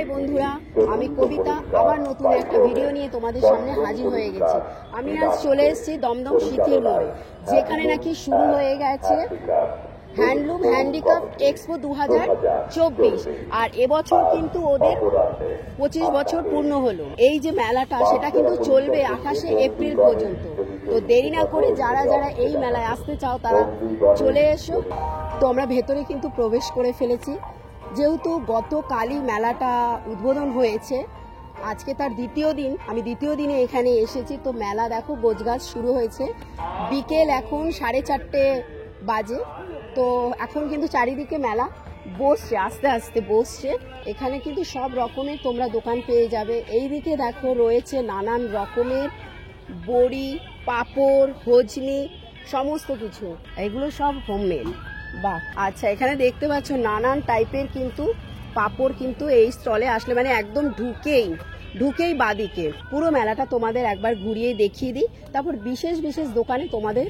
High বন্ধুরা, আমি কবিতা আবার নতুন একটা ভিডিও নিয়ে তোমাদের সামনে হাজির হয়ে গেছি। আমি আজ চলে এসেছি দমদম শিথিল মোড়ে, যেখানে নাকি শুরু হয়ে গেছে হ্যান্ডলুম হ্যান্ডিক্রাফট এক্সপো 2024। আর এবছর কিন্তু ওদের 25 বছর পূর্ণ হলো। এই যে মেলাটা সেটা কিন্তু চলবে 28 এপ্রিল পর্যন্ত। তো দেরি না করে যারা যারা এই মেলায় আসতে চাও তারা চলে এসো। তো আমরা ভেতরে কিন্তু প্রবেশ করে ফেলেছি, যেহেতু গতকালই মেলাটা উদ্বোধন হয়েছে, আজকে তার দ্বিতীয় দিন। আমি দ্বিতীয় দিনে এখানে এসেছি। তো মেলা দেখো গোছগাছ শুরু হয়েছে, বিকেল এখন 4:30 বাজে। তো এখন কিন্তু চারিদিকে মেলা বসছে, আস্তে আস্তে বসছে। এখানে কিন্তু সব রকমের তোমরা দোকান পেয়ে যাবে। এই দিকে দেখো রয়েছে নানান রকমের বড়ি, পাঁপড়, হজনি, সমস্ত কিছু। এগুলো সব হোমমেড। বাহ, আচ্ছা, এখানে দেখতে পাচ্ছ নানান টাইপের কিন্তু পাঁপড় কিন্তু এই স্টলে আসলে মানে একদম ঢুকেই বাদিকে। পুরো মেলাটা তোমাদের একবার ঘুরিয়ে দেখিয়ে দিই, তারপর বিশেষ বিশেষ দোকানে তোমাদের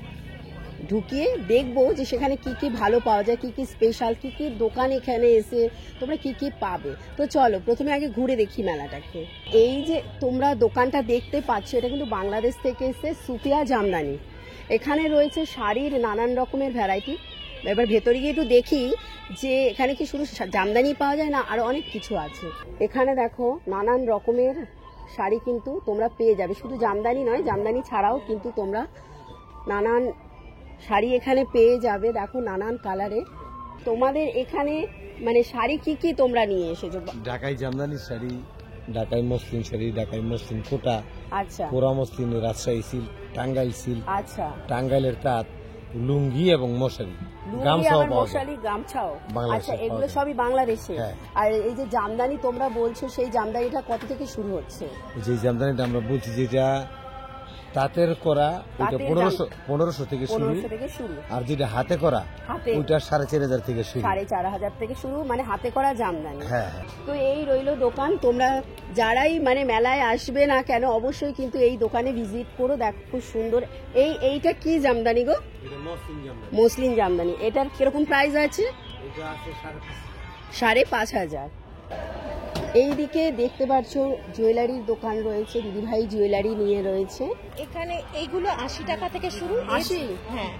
ঢুকিয়ে দেখবো যে সেখানে কি কি ভালো পাওয়া যায়, কি কি স্পেশাল, কি কি দোকান এখানে এসে তোমরা কি কি পাবে। তো চলো প্রথমে আগে ঘুরে দেখি মেলাটাকে। এই যে তোমরা দোকানটা দেখতে পাচ্ছ, এটা কিন্তু বাংলাদেশ থেকে এসে সুফিয়া জামদানি। এখানে রয়েছে শাড়ির নানান রকমের ভ্যারাইটি। এবার ভেতরে গিয়ে একটু দেখি যে এখানে কি শুধু জামদানি পাওয়া যায় না, আরো অনেক কিছু আছে। এখানে দেখো নানান রকমের শাড়ি কিন্তু তোমরা পেয়ে যাবে, শুধু জামদানি নয়, জামদানি ছাড়াও কিন্তু তোমরা নানান শাড়ি এখানে পেয়ে যাবে। দেখো নানান কালারে। তোমাদের এখানে মানে শাড়ি কি কি তোমরা নিয়ে এসেছো? ঢাকাই জামদানি শাড়ি, ঢাকাই মসলিন শাড়ি, ঢাকাই মসলিন কোটা, আচ্ছা, পোড়া muslin, Rajshahi silk, Tangail silk, আচ্ছা, টাঙ্গাইলের তাঁত, লুঙ্গি এবং মশারি, গামছাও। আচ্ছা, এগুলো সবই বাংলাদেশে। আর এই যে জামদানি তোমরা বলছো, সেই জামদানিটা কত থেকে শুরু হচ্ছে? যে জামদানিটা আমরা বলছি যেটা তাঁতের করা, ওইটা 1500 থেকে শুরু। আর যেটা হাতে করা, ওইটা 4500 থেকে শুরু। 4500 থেকে শুরু, মানে হাতে করা জামদানি। তো এই রইলো দোকান। তোমরা যারাই মানে মেলায় আসবে না কেন, অবশ্যই কিন্তু এই দোকানে ভিজিট করো। দেখো খুব সুন্দর। এইটা কি জামদানি গো? মসলিন জামদানি। এটার কিরকম প্রাইস আছে? 5,500। এইদিকে দেখতে পাচ্ছ জুয়েলারির দোকান রয়েছে, দিদিভাই জুয়েলারি নিয়ে রয়েছে। এখানে এইগুলো 80 টাকা থেকে শুরু। 80? হ্যাঁ,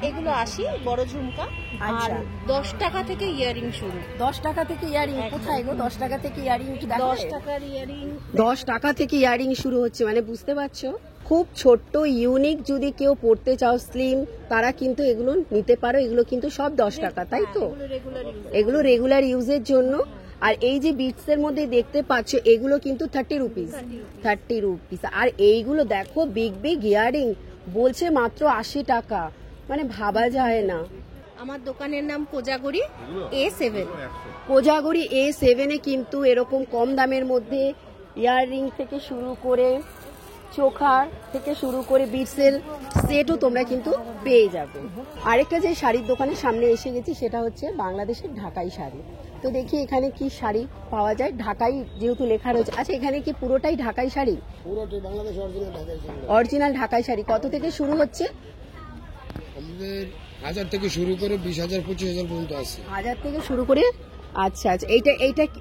এগুলো 80 বড় ঝুমকা। আর 10 টাকা থেকে ইয়ারিং শুরু। 10 টাকা থেকে ইয়ারিং? কোথায় গো 10 টাকা থেকে ইয়ারিং? 10 টাকার ইয়ারিং, 10 টাকা থেকে ইয়ারিং শুরু হচ্ছে, মানে বুঝতে পারছো। খুব ছোট্ট ইউনিক যদি কেউ পড়তে চাও স্লিম, তারা কিন্তু এগুলো নিতে পারো। এগুলো কিন্তু সব 10 টাকা, তাই তো? এগুলো রেগুলার ইউজের জন্য। আর এই যে বিটস এর মধ্যে দেখতে পাচ্ছ, এগুলো কিন্তু 30 রুপিস। আর এইগুলো দেখো বিগ ইয়ারিং, বলছে মাত্র 80 টাকা, মানে ভাবা যায় না। আমার দোকানের নাম কোজাগরি A7। কোজাগরি A7 এ কিন্তু এরকম কম দামের মধ্যে ইয়াররিং থেকে শুরু করে, চোখার থেকে শুরু করে বিটসের সেটও তোমরা কিন্তু পেয়ে যাবে। আরেকটা যে শাড়ির দোকানের সামনে এসে গেছি, সেটা হচ্ছে বাংলাদেশের ঢাকাই শাড়ি। তো দেখি এখানে কি শাড়ি পাওয়া যায়। ঢাকাই যেহেতু লেখা রয়েছে। আচ্ছা, এখানে কি পুরোটাই ঢাকাই শাড়ি? পুরোটাই বাংলাদেশ অরিজিনাল ঢাকাই শাড়ি। কত থেকে শুরু হচ্ছে? আমাদের 1000 থেকে শুরু করে 20,000 25,000 পর্যন্ত আছে। 1000 থেকে শুরু করে। আচ্ছা,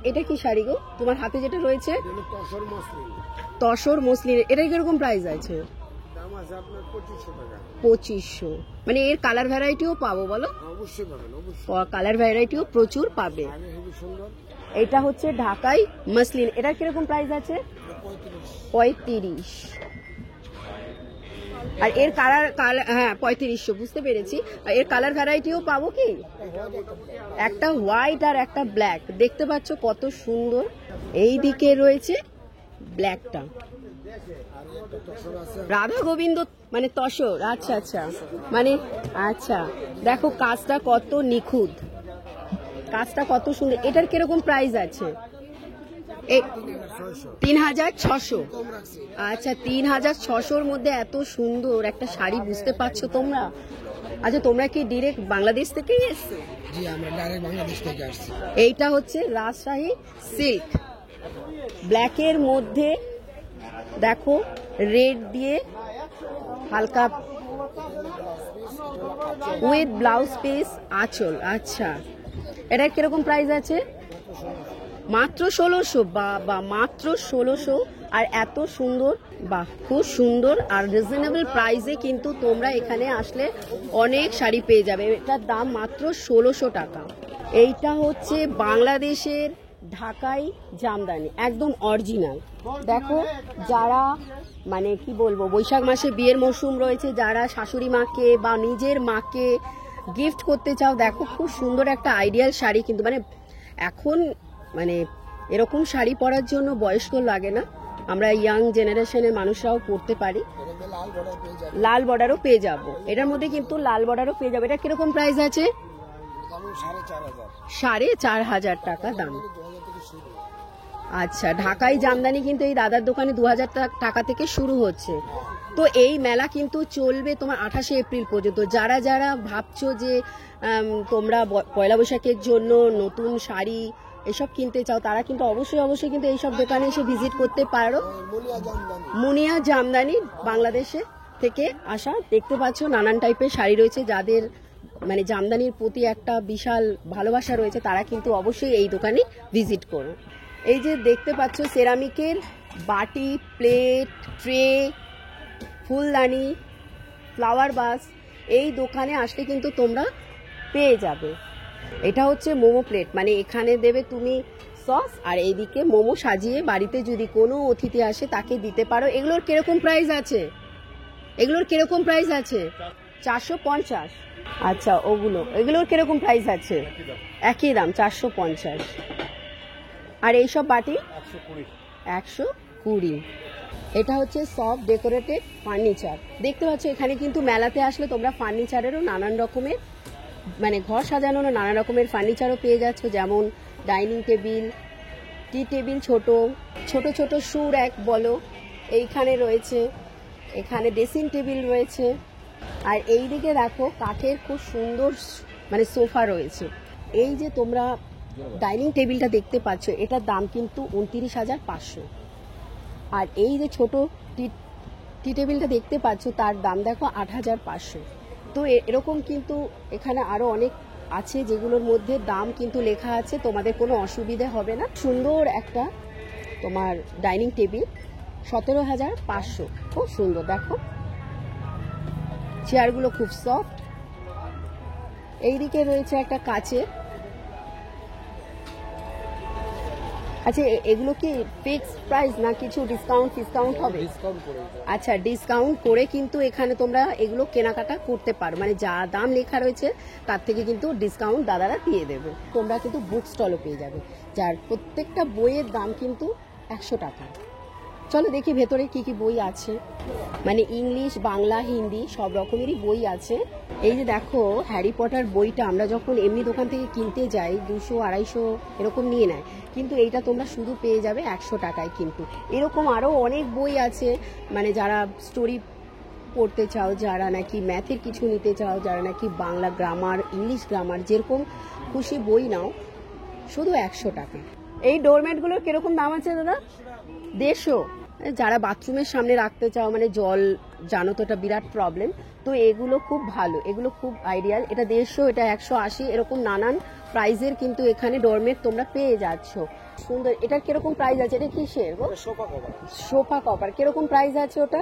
এটা কি শাড়ি গো তোমার হাতে যেটা রয়েছে? তসর মসলিন। এটা কিরকম প্রাইস আছে? দাম আছে আপনার 2500 টাকা। 2500। মানে এর কালার ভ্যারাইটিও পাবো বলো? অবশ্যই পাবেন, অবশ্যই। কালার ভ্যারাইটিও প্রচুর পাবে। এটা হচ্ছে ঢাকাই মসলিন। এটা কিরকম প্রাইস আছে? 35। আর এর কালার, হ্যাঁ 3500, বুঝতে পেরেছি। আর এর কালার ভ্যারাইটিও পাবো কি? একটা হোয়াইট আর একটা ব্ল্যাক। দেখতে পাচ্ছ কত সুন্দর। এই দিকে রয়েছে ব্ল্যাকটা, রাধা গোবিন্দ মানে তসর। আচ্ছা, মানে আচ্ছা, দেখো কাজটা কত নিখুঁত, কাজটা কত সুন্দর। এটার কিরকম প্রাইস আছে? 3600। আচ্ছা, 3600-র মধ্যে এত সুন্দর একটা শাড়ি, বুঝতে পারছো তোমরা? আচ্ছা, তোমরা কি ডিরেক্ট বাংলাদেশ থেকেই এসছো? জি, আমরা ডাইরেক্ট বাংলাদেশ থেকে আসছি। এইটা হচ্ছে রাজশাহী সিল্ক, ব্ল্যাকের মধ্যে দেখো রেড দিয়ে হালকা উইথ ব্লাউজ পিস আঁচল। আচ্ছা, এটার কিরকম প্রাইস আছে? মাত্র 1600, বা মাত্র 1600, আর এত সুন্দর, বাহ খুব সুন্দর আর রিজনেবল প্রাইসে কিন্তু তোমরা এখানে আসলে অনেক শাড়ি পেয়ে যাবে। এটার দাম মাত্র 1600 টাকা। এইটা হচ্ছে বাংলাদেশের ঢাকাই জামদানি, একদম অরিজিনাল। দেখো যারা মানে কি বলবো, বৈশাখ মাসে বিয়ের মরশুম রয়েছে, যারা শাশুড়ি মাকে বা নিজের মাকে গিফট করতে চাও, দেখো খুব সুন্দর একটা আইডিয়াল শাড়ি কিন্তু, মানে এখন মানে এরকম শাড়ি পরার জন্য বয়স্ক লাগে না, আমরা ইয়াং জেনারেশনের মানুষরাও পরতে পারি। লাল বর্ডারও পেয়ে যাবো এটার মধ্যে, কিন্তু লাল বর্ডারও পেয়ে যাবে। এটা কিরকম প্রাইস আছে? 4500 টাকা দাম। আচ্ছা, ঢাকাই জামদানি কিন্তু এই দাদার দোকানে 2000 টাকা থেকে শুরু হচ্ছে। তো এই মেলা কিন্তু চলবে তোমার 28শে এপ্রিল পর্যন্ত। যারা যারা ভাবছো যে তোমরা পয়লা বৈশাখের জন্য নতুন শাড়ি এসব কিনতে চাও, তারা কিন্তু অবশ্যই কিন্তু এইসব দোকানে এসে ভিজিট করতে পারো। মুনিয়া জামদানি বাংলাদেশে থেকে আসা, দেখতে পাচ্ছ নানান টাইপের শাড়ি রয়েছে। যাদের মানে জামদানির প্রতি একটা বিশাল ভালোবাসা রয়েছে, তারা কিন্তু অবশ্যই এই দোকানে ভিজিট করো। এই যে দেখতে পাচ্ছ সেরামিকের বাটি, প্লেট, ট্রে, ফুলদানি, ফ্লাওয়ার বাস, এই দোকানে আসলে কিন্তু তোমরা পেয়ে যাবে। এটা হচ্ছে মোমো প্লেট, মানে এখানে দেবে তুমি সস, আর এইদিকে মোমো সাজিয়ে বাড়িতে যদি কোনো অতিথি আসে তাকে দিতে পারো। এগুলোর কিরকম প্রাইস আছে? 450। আচ্ছা, এগুলোর কিরকম প্রাইস আছে? একই দাম, 450। আর এইসব বাটি 120। এটা হচ্ছে সব ডেকোরেটেড ফার্নিচার। দেখতে পাচ্ছ এখানে কিন্তু মেলাতে আসলে তোমরা ফার্নিচারেরও নানান রকমের, মানে ঘর সাজানোর নানা রকমের ফার্নিচারও পেয়ে যাচ্ছ, যেমন ডাইনিং টেবিল, টি টেবিল, ছোট ছোট শু র্যাক বলো, এইখানে রয়েছে। এখানে ড্রেসিং টেবিল রয়েছে। আর এই দিকে দেখো কাঠের খুব সুন্দর মানে সোফা রয়েছে। এই যে তোমরা ডাইনিং টেবিলটা দেখতে পাচ্ছ, এটার দাম কিন্তু 29,500। আর এই যে ছোট টি টেবিলটা দেখতে পাচ্ছ, তার দাম দেখো 8,500। তো এরকম কিন্তু এখানে আরো অনেক আছে, যেগুলোর মধ্যে দাম কিন্তু লেখা আছে, তোমাদের কোনো অসুবিধা হবে না। সুন্দর একটা তোমার ডাইনিং টেবিল 17,500, খুব সুন্দর। দেখো চেয়ারগুলো খুব সফট। এইদিকে রয়েছে একটা কাচের। আচ্ছা, এগুলো কি ফিক্সড প্রাইস না কিছু ডিসকাউন্ট হবে? আচ্ছা, ডিসকাউন্ট করে কিন্তু এখানে তোমরা এগুলো কেনাকাটা করতে পারো, মানে যা দাম লেখা রয়েছে তার থেকে কিন্তু ডিসকাউন্ট দাদারা দিয়ে দেবে। তোমরা কিন্তু বুক স্টলও পেয়ে যাবে, যার প্রত্যেকটা বইয়ের দাম কিন্তু 100 টাকা। চলো দেখি ভেতরে কি কি বই আছে, মানে ইংলিশ, বাংলা, হিন্দি সব রকমেরই বই আছে। এই যে দেখো হ্যারি পটার বইটা আমরা যখন এমনি দোকান থেকে কিনতে যাই 200-250 এরকম নিয়ে নেয়, কিন্তু এইটা তোমরা শুধু পেয়ে যাবে 100 টাকায়। কিন্তু এরকম আরও অনেক বই আছে, মানে যারা স্টোরি পড়তে চাও, যারা নাকি ম্যাথের কিছু নিতে চাও, যারা নাকি বাংলা গ্রামার, ইংলিশ গ্রামার, যেরকম খুশি বই নাও, শুধু 100 টাকা। এই ডোরম্যাটগুলোর কিরকম দাম আছে দাদা? 150। যারা বাথরুমের সামনে রাখতে চাও, মানে জল জানো তো এটা বিরাট প্রবলেম, তো এগুলো খুব ভালো, এগুলো খুব আইডিয়াল। এটা 150, এটা 180, এরকম নানান প্রাইজের কিন্তু এখানে ডোরমেট তোমরা পেয়ে যাচ্ছ। সুন্দর। এটার কিরকম প্রাইস আছে? এটা কিসের? Sofa cover. কিরকম প্রাইস আছে ওটা?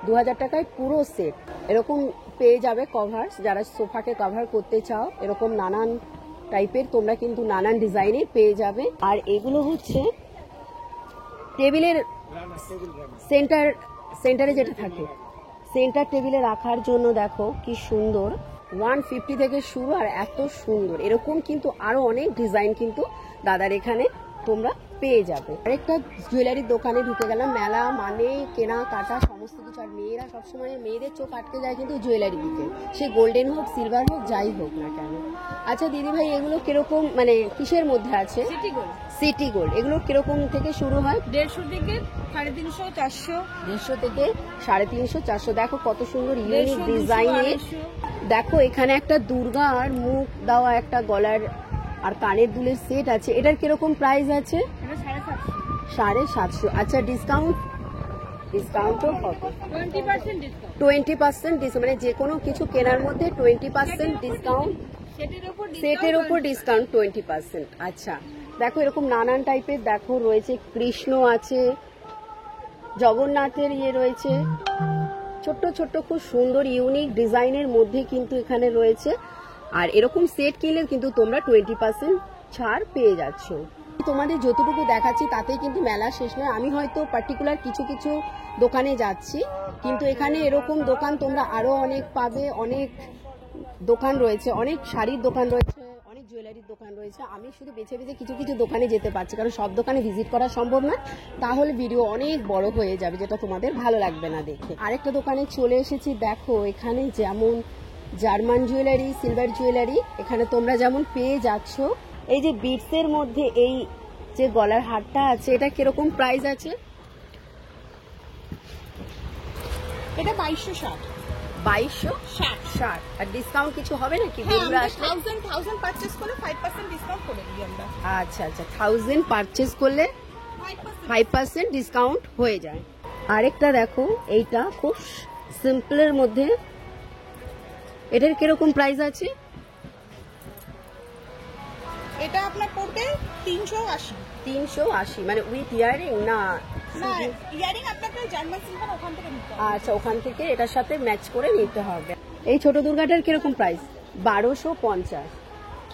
2000 টাকায় পুরো সেট এরকম পেয়ে যাবে কভার। যারা সোফাকে কভার করতে চাও, এরকম নানান টাইপের তোমরা কিন্তু নানান ডিজাইনের পেয়ে যাবে। আর এগুলো হচ্ছে টেবিলের সেন্টারে যেটা থাকে, সেন্টার টেবিলে রাখার জন্য দেখো কি সুন্দর, 150 থেকে শুরু, আর এত সুন্দর। এরকম কিন্তু আরো অনেক ডিজাইন কিন্তু দাদার এখানে তোমরা পেয়ে যাবে। আরেকটা জুয়েলারির দোকানে ঢুকে গেলাম। মেলা মানে কেনাকাটা সমস্ত কিছু, আর মেয়েরা সবসময়, মেয়েদের চোখ আটকে যায় কিন্তু জুয়েলারি দিকে, সে গোল্ডেন হোক, সিলভার হোক, যাই হোক না কেন। আচ্ছা দিদি ভাই, এগুলো কিরকম, মানে কিসের মধ্যে আছে? City gold. এগুলো কিরকম থেকে শুরু হয়? 150 থেকে 350, 400। 150 থেকে 350, 400। দেখো কত সুন্দর ইউনিক ডিজাইনের। দেখো এখানে একটা দুর্গার মুখ দেওয়া একটা গলার আর কানের দুলের সেট আছে। এটার কিরকম প্রাইস আছে? 750। আচ্ছা, ডিসকাউন্টও কত? 20% ডিসকাউন্ট, মানে যে কোনো কিছু কেনার মধ্যে 20% ডিসকাউন্ট, সেটের উপর ডিসকাউন্ট 20%। আচ্ছা, দেখো এরকম নানান টাইপের দেখো রয়েছে, কৃষ্ণ আছে, জগন্নাথের ইয়ে রয়েছে, ছোট্ট ছোট্ট খুব সুন্দর ইউনিক ডিজাইনের মধ্যে কিন্তু এখানে রয়েছে। আর এরকম সেট কিনলে কিন্তু তোমরা 20% ছাড় পেয়ে যাচ্ছ। তোমাদের যতটুকু দেখাচ্ছি তাতেই কিন্তু মেলা শেষ নয়। আমি হয়তো পার্টিকুলার কিছু কিছু দোকানে যাচ্ছি, কিন্তু এখানে এরকম দোকান তোমরা আরো অনেক পাবে। অনেক দোকান রয়েছে, অনেক শাড়ির দোকান রয়েছে, অনেক জুয়েলারির দোকান রয়েছে। আমি শুধু বেছে বেছে কিছু কিছু দোকানে যেতে পারছি, কারণ সব দোকানে ভিজিট করা সম্ভব না, তাহলে ভিডিও অনেক বড় হয়ে যাবে, যেটা তোমাদের ভালো লাগবে না দেখে। আরেকটা দোকানে চলে এসেছি। দেখো এখানে যেমন জার্মান জুয়েলারি, সিলভার জুয়েলারি এখানে তোমরা যেমন পেয়ে যাচ্ছ। এই যে বিটসের মধ্যে এই যে গলার হারটা আছে, এটা কিরকম প্রাইস আছে? এটা 2260। 2260। আর ডিসকাউন্ট কিছু হবে নাকি? হ্যাঁ, বন্ধুরা আসলে 1000 পারচেজ করলে 5% ডিসকাউন্ট করে দিই আমরা। আচ্ছা আচ্ছা, 1000 পারচেজ করলে 5% ডিসকাউন্ট হয়ে যায়। আরেকটা দেখো, এইটা খুব সিম্পলের মধ্যে, এটার কিরকম প্রাইস আছে? এটা আপনার পড়বে 380। 380 মানে উইথ ইয়ারিং না? না, ইয়ারিং আপনাকে জার্মান সিলভার ওখান থেকে নিতে হবে। আচ্ছা, ওখান থেকে এটার সাথে ম্যাচ করে নিতে হবে। এই ছোট দুর্গাটার কিরকম প্রাইস? 1250।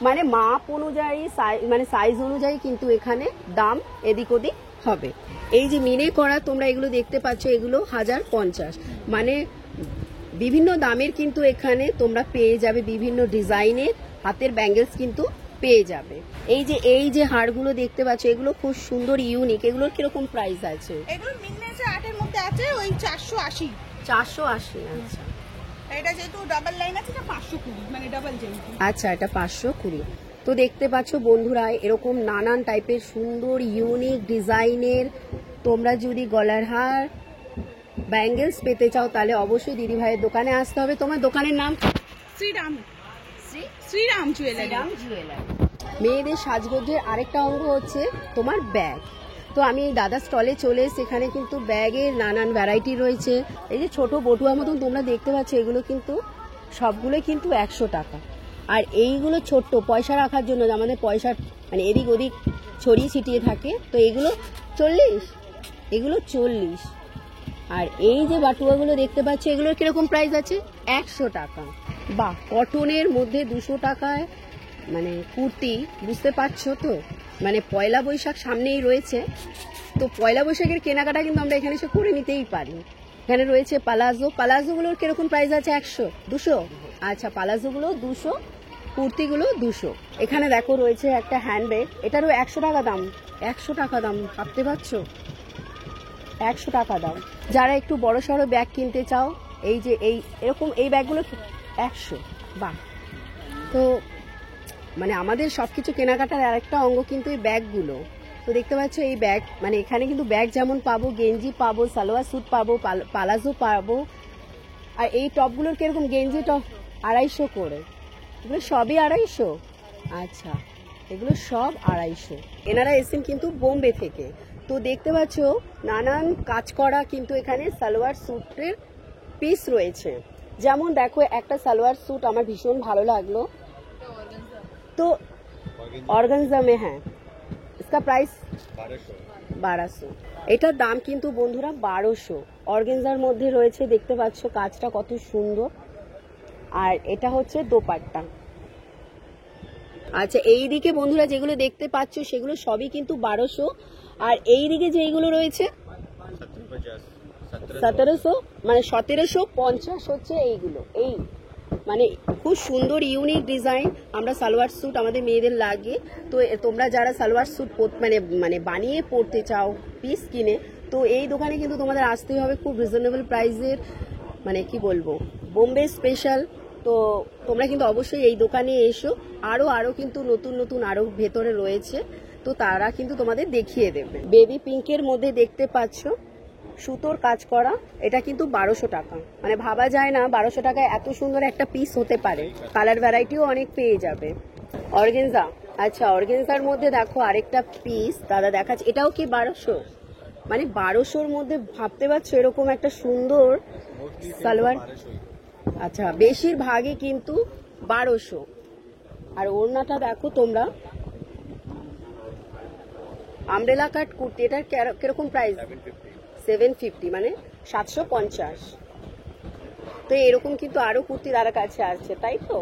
মানে মাপ অনুযায়ী মানে সাইজ অনুযায়ী কিন্তু এখানে দাম এদিক ওদিক হবে। এই যে মিনে করা তোমরা এগুলো দেখতে পাচ্ছ, এগুলো 1050। মানে বিভিন্ন দামের কিন্তু এখানে তোমরা পেয়ে যাবে, বিভিন্ন ডিজাইনের হাতের ব্যাঙ্গেলস কিন্তু পেয়ে যাবে। এই যে হারগুলো দেখতে পাচ্ছ, এগুলো খুব সুন্দর ইউনিক। এগুলোর কিরকম প্রাইস আছে? এগুলো মিনিয়েচার আর্টের মধ্যে আছে ওই 480। 480। আচ্ছা এটা যেহেতু ডাবল লাইন আছে, এটা 520, মানে ডাবল যেহেতু। আচ্ছা, এটা 520। তো দেখতে পাচ্ছ বন্ধুরা, এরকম নানান টাইপের সুন্দর ইউনিক ডিজাইনের তোমরা যদি গলার হার, ব্যাঙ্গেলস পেতে চাও, তাহলে অবশ্যই দিদি ভাইয়ের দোকানে আসতে হবে। তোমার দোকানের নাম? শ্রীরাম জুয়েলারি। মেয়েদের সাজগোজের আরেকটা অঙ্গ হচ্ছে তোমার ব্যাগ। তো আমি এই দাদা স্টলে চলে এসে, এখানে কিন্তু ব্যাগের নানান ভ্যারাইটি রয়েছে। এই যে ছোট বটুয়া মতন তোমরা দেখতে পাচ্ছ, এগুলো কিন্তু সবগুলো কিন্তু 100 টাকা। আর এইগুলো ছোট্ট পয়সা রাখার জন্য, আমাদের পয়সা মানে এদিক ওদিক ছড়িয়ে ছিটিয়ে থাকে, তো এগুলো 40, এগুলো 40। আর এই যে বাটুয়াগুলো দেখতে পাচ্ছ, এগুলোর কিরকম প্রাইস আছে? 100 টাকা। বাহ, কটনের মধ্যে 200 টাকায় মানে কুর্তি, বুঝতে পারছো তো? মানে পয়লা বৈশাখ সামনেই রয়েছে, তো পয়লা বৈশাখের কেনাকাটা কিন্তু আমরা এখানে এসে করে নিতেই পারি। এখানে রয়েছে পালাজো। পালাজোগুলোর কিরকম প্রাইস আছে? 100, 200। আচ্ছা, পালাজোগুলো 200, কুর্তিগুলো 200। এখানে দেখো রয়েছে একটা হ্যান্ডব্যাগ, এটারও 100 টাকা দাম। 100 টাকা দাম, ভাবতে পারছো? 100 টাকা দাম। যারা একটু বড় সড়ো ব্যাগ কিনতে চাও, এই যে এরকম এই ব্যাগগুলো 100। বাহ, তো মানে আমাদের সবকিছু কেনাকাটার আরেকটা অঙ্গ কিন্তু এই ব্যাগগুলো। তো দেখতে পাচ্ছ এই ব্যাগ, মানে এখানে কিন্তু ব্যাগ যেমন পাবো, গেঞ্জি পাবো, সালোয়ার স্যুট পাবো, পালাজো পাবো। আর এই টপগুলোর কিরকম? গেঞ্জি টপ 250 করে। এগুলো সবই 250? আচ্ছা, এগুলো সব 250। এনারা এসেছেন কিন্তু বোম্বে থেকে। তো দেখতে পাচ্ছ নানান কাজ করা কিন্তু এখানে সালোয়ার স্যুটের পিস রয়েছে। যেমন দেখো একটা সালোয়ার স্যুট আমার ভীষণ ভালো লাগলো, तो ऑर्गेन्जा में है, इसका प्राइस 1200। এটার দাম কিন্তু বন্ধুরা 1200। অর্গেনজার মধ্যে রয়েছে, দেখতে পাচ্ছ কাজটা কত সুন্দর। আর এটা হচ্ছে দোপাট্টা। আচ্ছা, এইদিকে বন্ধুরা যেগুলো দেখতে পাচ্ছ সেগুলো সবই কিন্তু 1200। আর এইদিকে যেগুলো রয়েছে 1700, মানে 1750 হচ্ছে এইগুলো। এই মানে খুব সুন্দর ইউনিক ডিজাইন। আমরা সালোয়ার স্যুট আমাদের মেয়েদের লাগে, তো তোমরা যারা সালোয়ার স্যুট মানে বানিয়ে পড়তে চাও পিস কিনে, তো এই দোকানে কিন্তু তোমাদের আসতেই হবে। খুব রিজনেবল প্রাইসের, মানে কি বলবো, বোম্বে স্পেশাল। তো তোমরা কিন্তু অবশ্যই এই দোকানে এসো। আরো কিন্তু নতুন নতুন আরো ভেতরে রয়েছে, তো তারা কিন্তু তোমাদের দেখিয়ে দেবে। বেবি পিঙ্কের মধ্যে দেখতে পাচ্ছ সুতোর কাজ করা, এটা কিন্তু 1200 টাকা। মানে ভাবা যায় না 1200 টাকায় এত সুন্দর একটা পিস হতে পারে। কালার ভ্যারাইটিও অনেক পেয়ে যাবে। অর্গেনজা, আচ্ছা অর্গেনজার মধ্যে দেখো আরেকটা পিস দাদা দেখাচ্ছে, এটাও কি 1200? মানে 1200-র মধ্যে ভাবতে পারছো এরকম একটা সুন্দর সালোয়ার। আচ্ছা, বেশিরভাগই কিন্তু 1200। আর ওড়নাটা দেখো তোমরা, আমব্রেলা কাট কুর্তি, এটার কিরকম প্রাইস? 750, মানে 750। তো এরকম কিন্তু আরো কুর্তি তার কাছে আছে, তাই তো?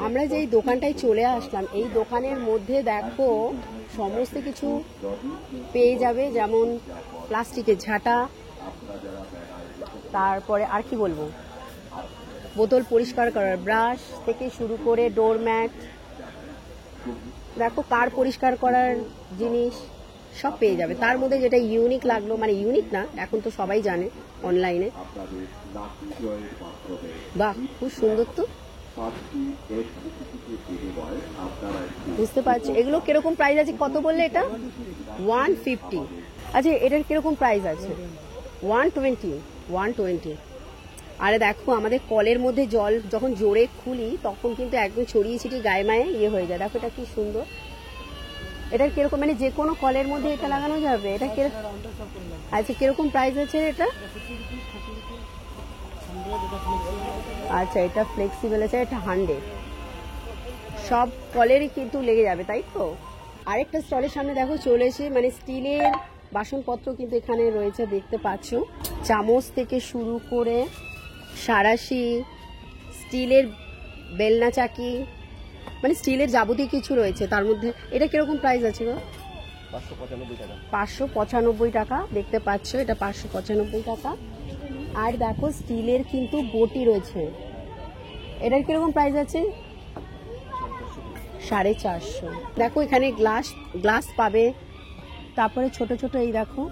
আমরা যেই দোকানটায় চলে আসলাম, এই দোকানের মধ্যে দেখো সমস্ত কিছু পেয়ে যাবে, যেমন প্লাস্টিকের ঝাঁটা, তারপরে আর কি বলবো, বোতল পরিষ্কার করার ব্রাশ থেকে শুরু করে ডোরম্যাট, দেখো কার পরিষ্কার করার জিনিস সব পেয়ে যাবে। তার মধ্যে যেটা ইউনিক লাগলো, মানে ইউনিক না, এখন তো সবাই জানে অনলাইনে, বাহ খুব সুন্দর তো, বুঝতে পারছি। এগুলো কিরকম প্রাইস আছে, কত বললে এটা? 150। আচ্ছা এটার কিরকম প্রাইস আছে? 120। আরে দেখো আমাদের কলের মধ্যে জল যখন জোরে খুলি তখন কিন্তু একদম ছড়িয়ে ছিটিয়ে গায়ে মায়ে ইয়ে হয়ে যায়। দেখো এটা কি সুন্দর। এটার কিরকম, মানে যে কোনো কলের মধ্যে এটা লাগানো যাবে? এটা আচ্ছা কিরকম প্রাইস আছে এটা? আচ্ছা এটা ফ্লেক্সিবল আছে, এটা 100। সব কলেরই কিন্তু লেগে যাবে, তাই তো? আরেকটা স্টলের সামনে দেখো চলে এসে, মানে স্টিলের বাসনপত্র কিন্তু এখানে রয়েছে, দেখতে পাচ্ছ। চামচ থেকে শুরু করে সাঁড়াশি, স্টিলের বেলনা চাকি, মানে স্টিলের যাবতীয় কিছু রয়েছে তার মধ্যে। এটা কিরকম প্রাইস আছে গো? 595 টাকা, দেখতে পাচ্ছ, এটা 595 টাকা। আর দেখো স্টিলের কিন্তু বটি রয়েছে, এটার কিরকম প্রাইস আছে? 450। দেখো এখানে গ্লাস পাবে, তারপরে ছোট ছোট এই দেখো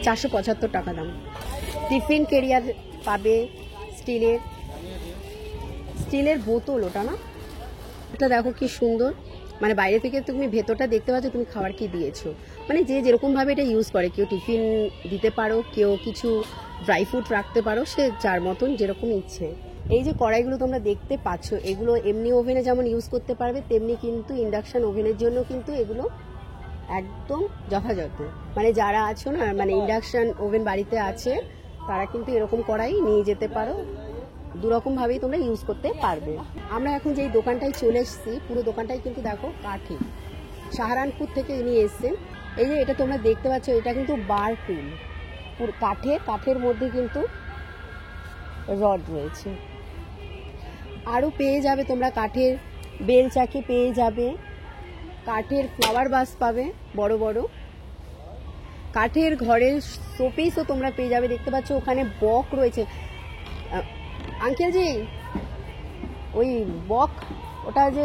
475 টাকা দাম। টিফিন ক্যারিয়ার পাবে স্টিলের বোতল, ওটা না, এটা দেখো কি সুন্দর, মানে বাইরে থেকে তুমি ভেতরটা দেখতে পাচ্ছ তুমি খাবার কি দিয়েছো, মানে যে যেরকম ভাবে এটা ইউজ করে, কেউ টিফিন দিতে পারো, কেউ কিছু ড্রাই ফ্রুট রাখতে পারো, সে যার মতন যেরকম ইচ্ছে। এই যে কড়াইগুলো তোমরা দেখতে পাচ্ছ, এগুলো এমনি ওভেনে যেমন ইউজ করতে পারবে, তেমনি কিন্তু ইন্ডাকশন ওভেনের জন্য কিন্তু এগুলো একদম যথাযথ। মানে যারা আছো না, মানে ইন্ডাকশন ওভেন বাড়িতে আছে, তারা কিন্তু এরকম কড়াই নিয়ে যেতে পারো, দুরকম ভাবেই তোমরা ইউজ করতে পারবে। আমরা এখন যেই দোকানটায় চলে এসেছি, পুরো দোকানটাই কিন্তু দেখো কাঠে, সাহারানপুর থেকে নিয়ে এসছেন। এই যে এটা তোমরা দেখতে পাচ্ছ, এটা কিন্তু বার টুল, পুরো কাঠের মধ্যে কিন্তু রড রয়েছে। আরও পেয়ে যাবে তোমরা কাঠের বেল চাকি পেয়ে যাবে, কাঠের ফ্লাওয়ার বাস পাবে বড় বড়, কাঠের ঘরের শোপিসও তোমরা পেয়ে যাবে। দেখতে পাচ্ছ ওখানে বক রয়েছে। আঙ্কেল জি, ওই বক ওটা যে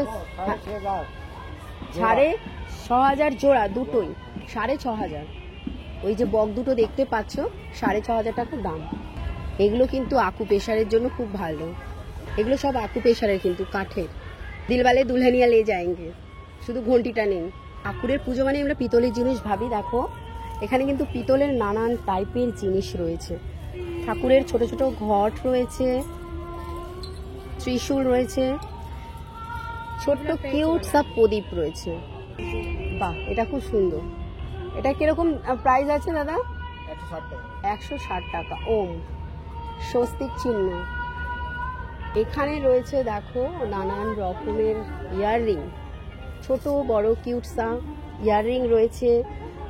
6,500 জোড়া, দুটোই 6,500। ওই যে বক দুটো দেখতে পাচ্ছ, 6,500 টাকা দাম। এগুলো কিন্তু আকু প্রেশারের জন্য খুব ভালো, এগুলো সব আকু প্রেশারের কিন্তু কাঠের। দিলওয়ালে দুলহানিয়া লে যায়েঙ্গে, শুধু ঘন্টিটা নেই। ঠাকুরের পুজো মানে আমরা পিতলের জিনিস ভাবি, দেখো এখানে কিন্তু পিতলের নানান টাইপের জিনিস রয়েছে। ঠাকুরের ছোট ছোট ঘট রয়েছে, ত্রিশূল রয়েছে, ছোট্ট কিউট সব প্রদীপ রয়েছে। বাহ এটা খুব সুন্দর। এটা কিরকম প্রাইস আছে দাদা? 160 টাকা। ওম স্বস্তিক চিহ্ন। এখানে রয়েছে দেখো নানান রকমের ইয়াররিং, ছোট বড় কিউট সা ইয়াররিং রয়েছে,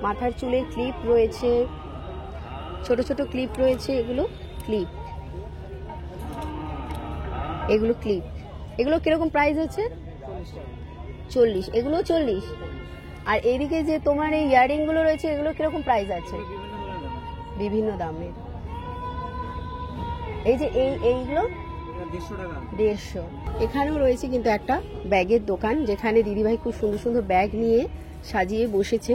মাথার চুলের ক্লিপ রয়েছে, ছোট ছোট ক্লিপ রয়েছে, এগুলো ক্লিপ, এগুলো কিরকম প্রাইস আছে? 40। এগুলো 40। আর এদিকে যে তোমার এই ইয়াররিং গুলো রয়েছে, এগুলো কিরকম প্রাইস আছে? বিভিন্ন দামের। এই যে এইগুলো 150। এখানেও রয়েছে কিন্তু একটা ব্যাগের দোকান, যেখানে দিদিভাই খুব সুন্দর সুন্দর ব্যাগ নিয়ে সাজিয়ে বসেছে।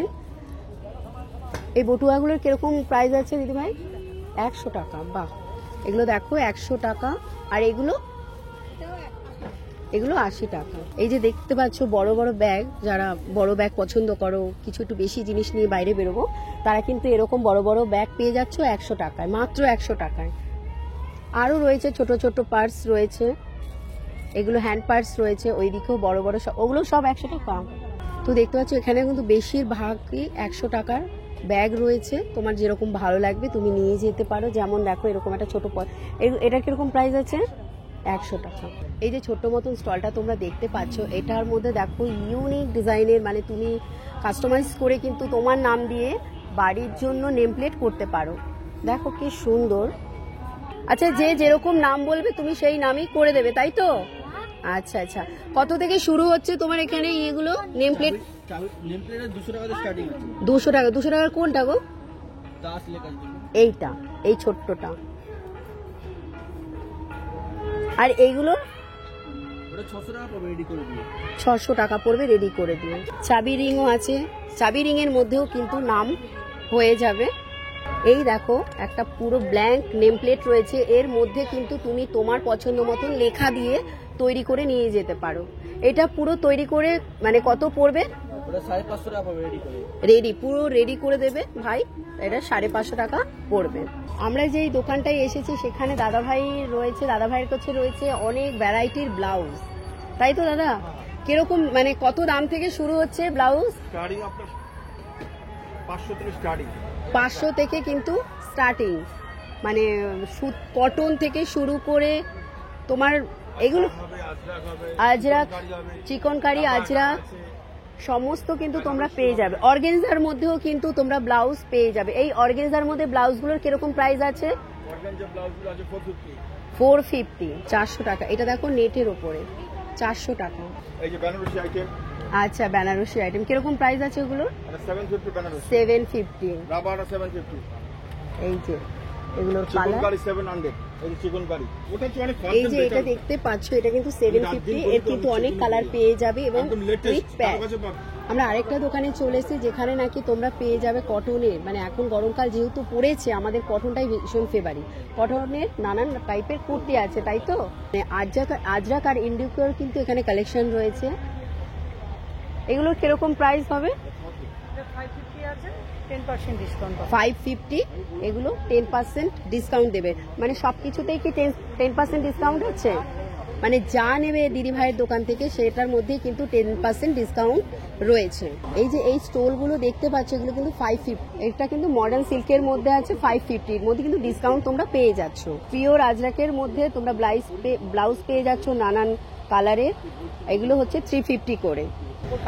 এই বটুয়াগুলোর কিরকম প্রাইস আছে দিদিভাই? 100 টাকা। বাহ, এগুলো দেখো 100 টাকা। আর এগুলো 80 টাকা। এই যে দেখতে পাচ্ছ বড় বড় ব্যাগ, যারা বড় ব্যাগ পছন্দ করো, কিছু একটু বেশি জিনিস নিয়ে বাইরে বেরোবো, তারা কিন্তু এরকম বড় বড় ব্যাগ পেয়ে যাচ্ছ 100 টাকায়, মাত্র 100 টাকায়। আরও রয়েছে ছোট ছোট পার্স রয়েছে, এগুলো হ্যান্ড পার্স রয়েছে, ওইদিকেও বড় বড় সব, ওগুলো সব 100 টাকা। তো দেখতে পাচ্ছ এখানে কিন্তু বেশিরভাগই 100 টাকার ব্যাগ রয়েছে। তোমার যেরকম ভালো লাগবে তুমি নিয়ে যেতে পারো। যেমন দেখো এরকম একটা ছোট, এটা কিরকম প্রাইস আছে? 100 টাকা। এই যে ছোট্ট মতন স্টলটা তোমরা দেখতে পাচ্ছ, এটার মধ্যে দেখো ইউনিক ডিজাইনের, মানে তুমি কাস্টমাইজ করে কিন্তু তোমার নাম দিয়ে বাড়ির জন্য নেম প্লেট করতে পারো। দেখো কি সুন্দর। আচ্ছা, যে যেরকম নাম বলবে তুমি সেই নামই করে দেবে, তাই তো? আচ্ছা আচ্ছা, কত থেকে শুরু হচ্ছে তোমার এখানে এগুলো নেম প্লেট? 200 টাকা থেকে স্টার্টিং আছে। 200 টাকা। 200 টাকার কোনটা গো? দাস লেখা আছে। এইটা, এই ছোট্টটা। আর এইগুলো ওটা 600 টাকা পড়বে রেডি করে দিয়ে। 600 টাকা পড়বে রেডি করে দিয়ে। চাবি রিংও আছে, চাবি রিং এর মধ্যেও কিন্তু নাম হয়ে যাবে। এই দেখো একটা পুরো ব্ল্যাঙ্ক নেম প্লেট রয়েছে, এর মধ্যে কিন্তু তুমি তোমার পছন্দ মতন লেখা দিয়ে তৈরি করে নিয়ে যেতে পারো। এটা পুরো তৈরি করে মানে কত পড়বে? ওটা 550 টাকা পড়বে রেডি করে। রেডি, পুরো রেডি করে দেবে ভাই, এটা 550 টাকা পড়বে। আমরা যেই দোকানটায় এসেছি সেখানে দাদাভাই রয়েছে, দাদাভাইয়ের কাছে রয়েছে অনেক ভ্যারাইটির ব্লাউজ, তাই তো দাদা? কিরকম মানে কত দাম থেকে শুরু হচ্ছে ব্লাউজ? স্টার্টিং আপনার 500 থেকে স্টার্টিং। 500 থেকে কিন্তু স্টার্টিং, মানে সুত কটন থেকে শুরু করে তোমার এগুলো আজরাক, চিকনকারি আজরাক সমস্ত কিন্তু তোমরা পেয়ে যাবে। অর্গানজার মধ্যেও কিন্তু তোমরা ব্লাউজ পেয়ে যাবে। এই অর্গানজার মধ্যে ব্লাউজগুলোর কিরকম প্রাইস আছে? অর্গানজা ব্লাউজগুলো আছে 450। 450, 400 টাকা। এটা দেখো নেটের ওপরে 400 টাকা। এই যে বেনারসি আইটেম। আচ্ছা, বেনারসি আইটেম কিরকম প্রাইস আছে ওগুলো? এটা 750 বেনারসি। 750। রাবার 750। এই যে এগুলোর চিকন কালার, কারি 700। এই যে চিকন কারি ওটা হচ্ছে অনেক এই যে এটা দেখতে পাচ্ছ, এটা কিন্তু 750। এর কিন্তু অনেক কালার পেয়ে যাবে এবং একদম উইথ লেটেস্ট। প্যাক। তার কাছে পাবেন। আমরা আরেকটা দোকানে চলে এসেছি যেখানে নাকি তোমরা পেয়ে যাবে কটনের, মানে এখন গরমকাল যেহেতু পড়েছে আমাদের কটনটাই ভীষণ ফেভারিট। কটনের নানান টাইপের কুর্তি আছে, তাই তো? মানে আজরাক আর ইন্ডিকোর কিন্তু এখানে কালেকশন রয়েছে। এগুলোর কিরকম প্রাইস হবে? 550। এগুলো 10% ডিসকাউন্ট দেবে, মানে সবকিছুতেই কি 10% ডিসকাউন্ট আছে? মানে যা নেবে দিদি ভাইয়ের দোকান থেকে সেটার মধ্যে কিন্তু 10% ডিসকাউন্ট রয়েছে। এই যে এই স্টোলগুলো দেখতে পাচ্ছ, এগুলো কিন্তু 550। এটা কিন্তু মডার্ন সিল্কের মধ্যে আছে 550। এর মধ্যে কিন্তু ডিসকাউন্ট তোমরা পেয়ে যাচ্ছ। পিওর আজরাকের মধ্যে তোমরা ব্লাউজ পেয়ে যাচ্ছ নানান কালারের। এগুলো হচ্ছে 350 করে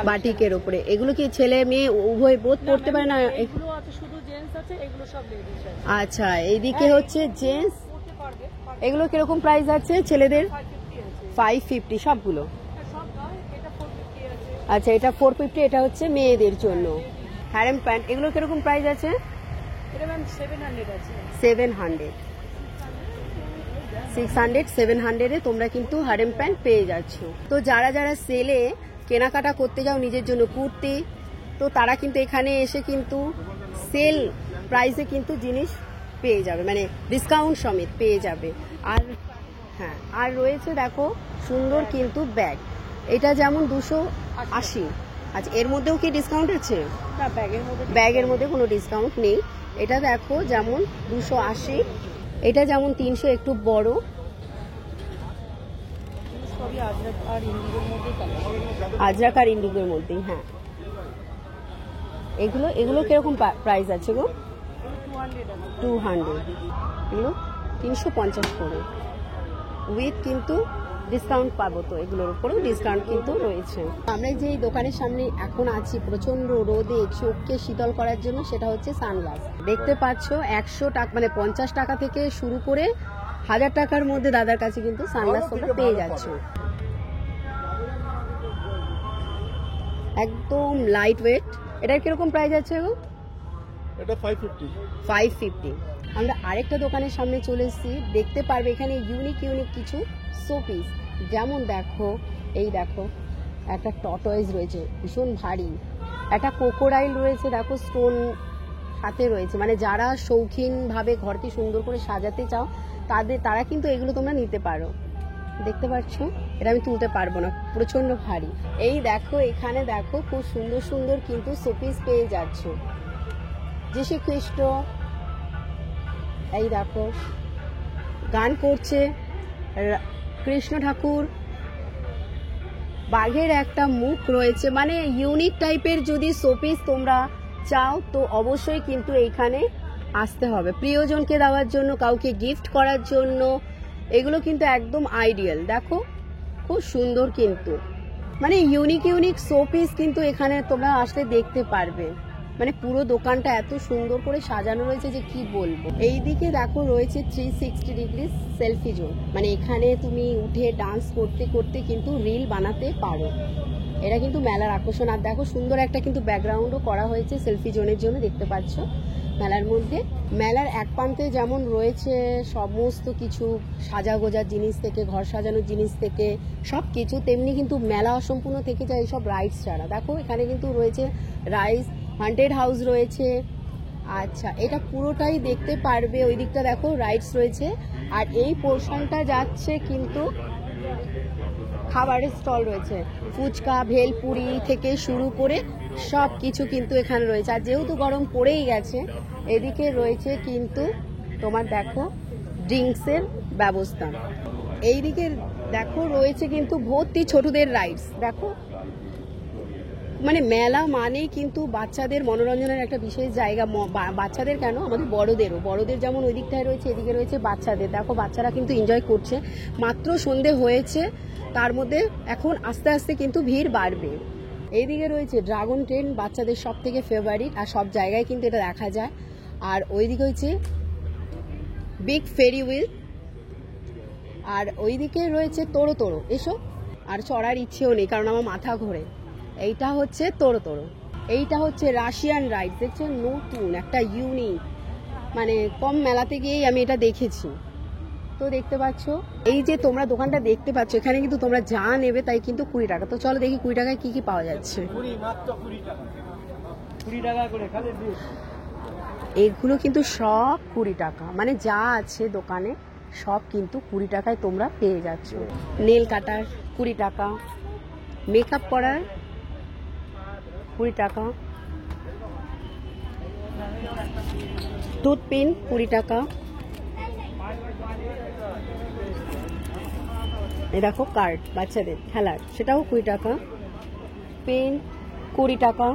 বাটিকের উপরে। এগুলো কি ছেলে মেয়ে উভয় বোধ পড়তে পারে না? এগুলো আছে শুধু জেন্টস আছে, এগুলো সব লেডিস আছে। আচ্ছা, এইদিকে হচ্ছে জেন্টস। এগুলো কিরকম প্রাইস আছে ছেলেদের? 550 সবগুলো। আচ্ছা, এটা 450। এটা হচ্ছে মেয়েদের জন্য হ্যারেম প্যান্ট। এগুলো কিরকম প্রাইস আছে? এটা ম্যাম 700 আছে। 700, 600, 700 এ তোমরা কিন্তু হারেম প্যান্ট পেয়ে যাচ্ছ। তো যারা যারা সেলে কেনাকাটা করতে যাও নিজের জন্য কুর্তি, তো তারা কিন্তু এখানে এসে কিন্তু সেল প্রাইসে কিন্তু জিনিস পেয়ে যাবে, মানে ডিসকাউন্ট সমেত পেয়ে যাবে। আর হ্যাঁ, আর রয়েছে দেখো সুন্দর কিন্তু ব্যাগ। এটা যেমন 280। আচ্ছা, এর মধ্যেও কি ডিসকাউন্ট আছে? না, ব্যাগের মধ্যে কোনো ডিসকাউন্ট নেই। এটা দেখো যেমন 280, এটা যেমন 300, একটু বড়। সবই আজরাক আর ইন্ডিগোর মধ্যে কালার। আজরাক আর ইন্ডিগোর মধ্যেই। হ্যাঁ, এগুলো কিরকম প্রাইস আছে গো? 200। এগুলো 350 করে উইথ কিন্তু ডিসকাউন্ট পাবো, তো এগুলোর উপরেও ডিসকাউন্ট কিন্তু রয়েছে। আমরা যে দোকানের সামনে এখন আছি প্রচন্ড রোদে চোখকে শীতল করার জন্য, সেটা হচ্ছে সানগ্লাস। দেখতে পাচ্ছ 100 টাকা, মানে 50 টাকা থেকে শুরু করে 1000 টাকার মধ্যে দাদার কাছে কিন্তু সানগ্লাস তোমরা পেয়ে যাচ্ছ। একদম লাইট ওয়েট। এটার কিরকম প্রাইস আছে গো? এটা 550। 550। আমরা আরেকটা দোকানের সামনে চলে এসেছি, দেখতে পারবে এখানে ইউনিক কিছু শোপিস। যেমন দেখো, এই দেখো একটা টর্টয়েস রয়েছে ভীষণ ভারী, একটা কোকোডাইল রয়েছে দেখো স্টোন হাতে রয়েছে। মানে যারা শৌখিনভাবে ঘরকে সুন্দর করে সাজাতে চাও তারা কিন্তু এগুলো তোমরা নিতে পারো। দেখতে পাচ্ছ, এটা আমি তুলতে পারবো না, প্রচন্ড ভারী। এই দেখো এখানে দেখো খুব সুন্দর সুন্দর কিন্তু শোপিস পেয়ে যাচ্ছ। যীশু খ্রিস্ট, এই দেখো গান করছে কৃষ্ণ ঠাকুর, বাঘের একটা মুখ রয়েছে। মানে ইউনিক টাইপের যদি শোপিস তোমরা চাও তো অবশ্যই কিন্তু এইখানে আসতে হবে। প্রিয়জনকে দেওয়ার জন্য, কাউকে গিফট করার জন্য, এগুলো কিন্তু একদম আইডিয়াল, দেখো খুব সুন্দর, কিন্তু মানে ইউনিক ইউনিক শোপিস কিন্তু এখানে তোমরা আসলে দেখতে পারবে। মানে পুরো দোকানটা এত সুন্দর করে সাজানো রয়েছে যে কি বলবো। এইদিকে দেখো রয়েছে 360 ডিগ্রি সেলফি জোন, মানে এখানে তুমি উঠে ডান্স করতে করতে কিন্তু রিল বানাতে পারো। এটা কিন্তু মেলার আকর্ষণ। আর দেখো সুন্দর একটা কিন্তু ব্যাকগ্রাউন্ডও করা হয়েছে সেলফি জোনের জন্য, দেখতে পাচ্ছ মেলার মধ্যে। মেলার এক প্রান্তে যেমন রয়েছে সমস্ত কিছু সাজাগোজার জিনিস থেকে, ঘর সাজানোর জিনিস থেকে সব কিছু, তেমনি কিন্তু মেলা অসম্পূর্ণ থেকে যায় এইসব রাইডস ছাড়া। দেখো এখানে কিন্তু রয়েছে রাইডস, হন্টেড হাউস রয়েছে। আচ্ছা, এটা পুরোটাই দেখতে পারবে। ওই দিকটা দেখো রাইডস রয়েছে, আর এই পোর্শনটা যাচ্ছে কিন্তু খাবারের স্টল রয়েছে, ফুচকা, ভেলপুরি থেকে শুরু করে সব কিছু কিন্তু এখানে রয়েছে। আর যেহেতু গরম পড়েই গেছে, এদিকে রয়েছে কিন্তু তোমার দেখো ড্রিঙ্কসের ব্যবস্থা। এইদিকে দেখো রয়েছে কিন্তু ভর্তি ছোটদের রাইডস। দেখো মানে মেলা মানেই কিন্তু বাচ্চাদের মনোরঞ্জনের একটা বিশেষ জায়গা। বাচ্চাদের কেন, আমাদের বড়দের যেমন ওই দিকটায় রয়েছে, এদিকে রয়েছে বাচ্চাদের। দেখো বাচ্চারা কিন্তু এনজয় করছে। মাত্র সন্ধে হয়েছে, তার মধ্যে এখন আস্তে আস্তে কিন্তু ভিড় বাড়বে। এইদিকে রয়েছে ড্রাগন ট্রেন, বাচ্চাদের সব থেকে ফেভারিট, আর সব জায়গায় কিন্তু এটা দেখা যায়। আর ওইদিকে হচ্ছে বিগ ফেরি হুইল, আর ওইদিকে রয়েছে তোড়ো তোড়ো। এসো, আর চড়ার ইচ্ছেও নেই কারণ আমার মাথা ঘোরে। এইটা হচ্ছে তোড়ো তোড়ো, এইটা হচ্ছে রাশিয়ান রাইড। দেখছেন, নতুন একটা ইউনিক, মানে কম মেলাতে গিয়েই আমি এটা দেখেছি। তো দেখতে পাচ্ছ এই যে তোমরা দোকানটা দেখতে পাচ্ছ, এখানে কিন্তু তোমরা যা নেবে তাই কিন্তু 20 টাকা। তো চলো দেখি 20 টাকায় কি কি পাওয়া যাচ্ছে। এগুলো কিন্তু সব 20 টাকা, মানে যা আছে দোকানে সব কিন্তু 20 টাকায় তোমরা পেয়ে যাচ্ছ। নেল কাটার 20 টাকা, মেকআপ করার 20 টাকা, টুথপিন 20 টাকা, এই দেখো কার্ড বাচ্চাদের খেলার, সেটাও 20 টাকা, পেন 20 টাকা,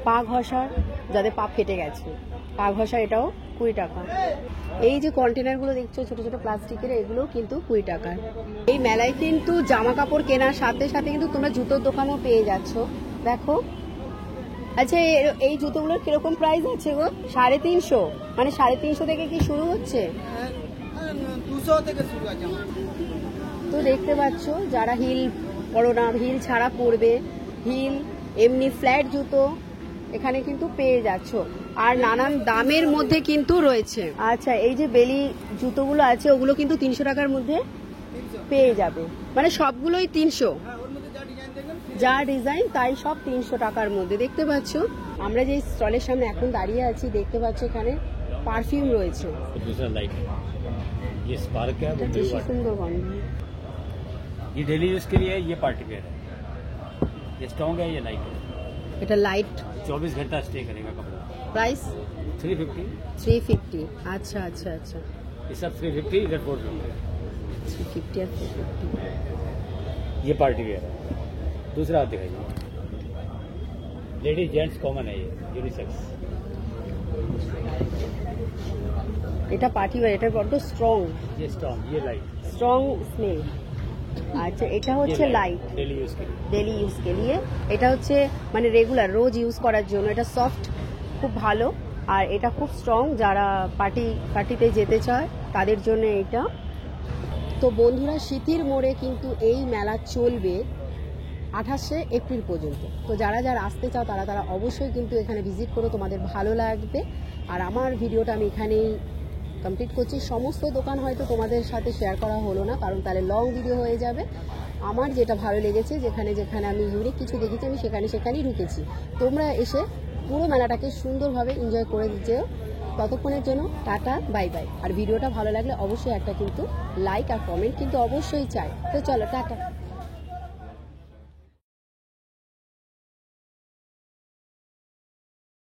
পা ঘষার যাদের পা ফেটে গেছে পা ঘষা, এটাও 20 টাকা। এই যে কন্টেনারগুলো দেখছো ছোট ছোট প্লাস্টিকের, এগুলো কিন্তু 20 টাকার। এই মেলায় কিন্তু জামা কাপড় কেনার সাথে সাথে কিন্তু তোমরা জুতোর দোকানও পেয়ে যাচ্ছ। দেখো, আচ্ছা এই জুতোগুলোর কিরকম প্রাইস আছে গো? 350, মানে 350 থেকে কি শুরু হচ্ছে? 200 থেকে শুরু আছে। তো দেখতে পাচ্ছ যারা হিল পরো না, হিল ছাড়া পরবে, হিল এমনি ফ্ল্যাট জুতো এখানে কিন্তু পেয়ে যাচ্ছ, আর নানান দামের মধ্যে কিন্তু রয়েছে। আচ্ছা, এই যে বেলি জুতোগুলো আছে ওগুলো কিন্তু 300 টাকার মধ্যে পেয়ে যাবে, মানে সবগুলোই 300, যা ডিজাইন তাই সব 300 টাকার মধ্যে। দেখতে পাচ্ছ আমরা যে স্টলের সামনে এখন দাঁড়িয়ে আছি, দেখতে পাচ্ছ এখানে পারফিউম রয়েছে। ये स्पार्क है, वो বেশি সুন্দর গন্ধ। ये डेली यूज के लिए है, ये पार्टी वेयर है, ये स्ट्रॉन्ग है, ये लाइट है, এটা লাইট। 24 घंटा स्टे करेगा कपड़ा। প্রাইস 350, 350। আচ্ছা আচ্ছা আচ্ছা, ये सब 350, इधर 450। 350 আর 450। ये पार्टी वेयर है। दूसरा आप दिखाइए, लेडीज जेंट्स कॉमन है, ये यूनिसेक्स। এটা পার্টি ওয়্যার, এটা বড্ড স্ট্রং, ये स्ट्रॉन्ग, ये लाइट, স্ট্রং স্মেল। আচ্ছা, এটা হচ্ছে লাইট, डेली यूज के लिए। ডেলি ইউজ কে লিয়ে। এটা হচ্ছে মানে রেগুলার রোজ ইউজ করার জন্য। এটা সফট, খুব ভালো, আর এটা খুব স্ট্রং, যারা পার্টিতে যেতে চায় তাদের জন্য এটা। তো বন্ধুরা, শীতের মোড়ে কিন্তু এই মেলা চলবে 28শে এপ্রিল পর্যন্ত। তো যারা যারা আসতে চাও তারা অবশ্যই কিন্তু এখানে ভিজিট করো, তোমাদের ভালো লাগবে। আর আমার ভিডিওটা আমি এখানেই কমপ্লিট করছি। সমস্ত দোকান হয়তো তোমাদের সাথে শেয়ার করা হলো না, কারণ তাহলে লং ভিডিও হয়ে যাবে। আমার যেটা ভালো লেগেছে, যেখানে যেখানে আমি ইউনিক কিছু দেখেছি, আমি সেখানেই ঢুকেছি। তোমরা এসে পুরো মেলাটাকে সুন্দরভাবে এনজয় করে দিচ্ছো। ততক্ষণের জন্য টাটা, বাই বাই। আর ভিডিওটা ভালো লাগলে অবশ্যই একটা কিন্তু লাইক আর কমেন্ট কিন্তু অবশ্যই চাই। তো চলো, টাটা।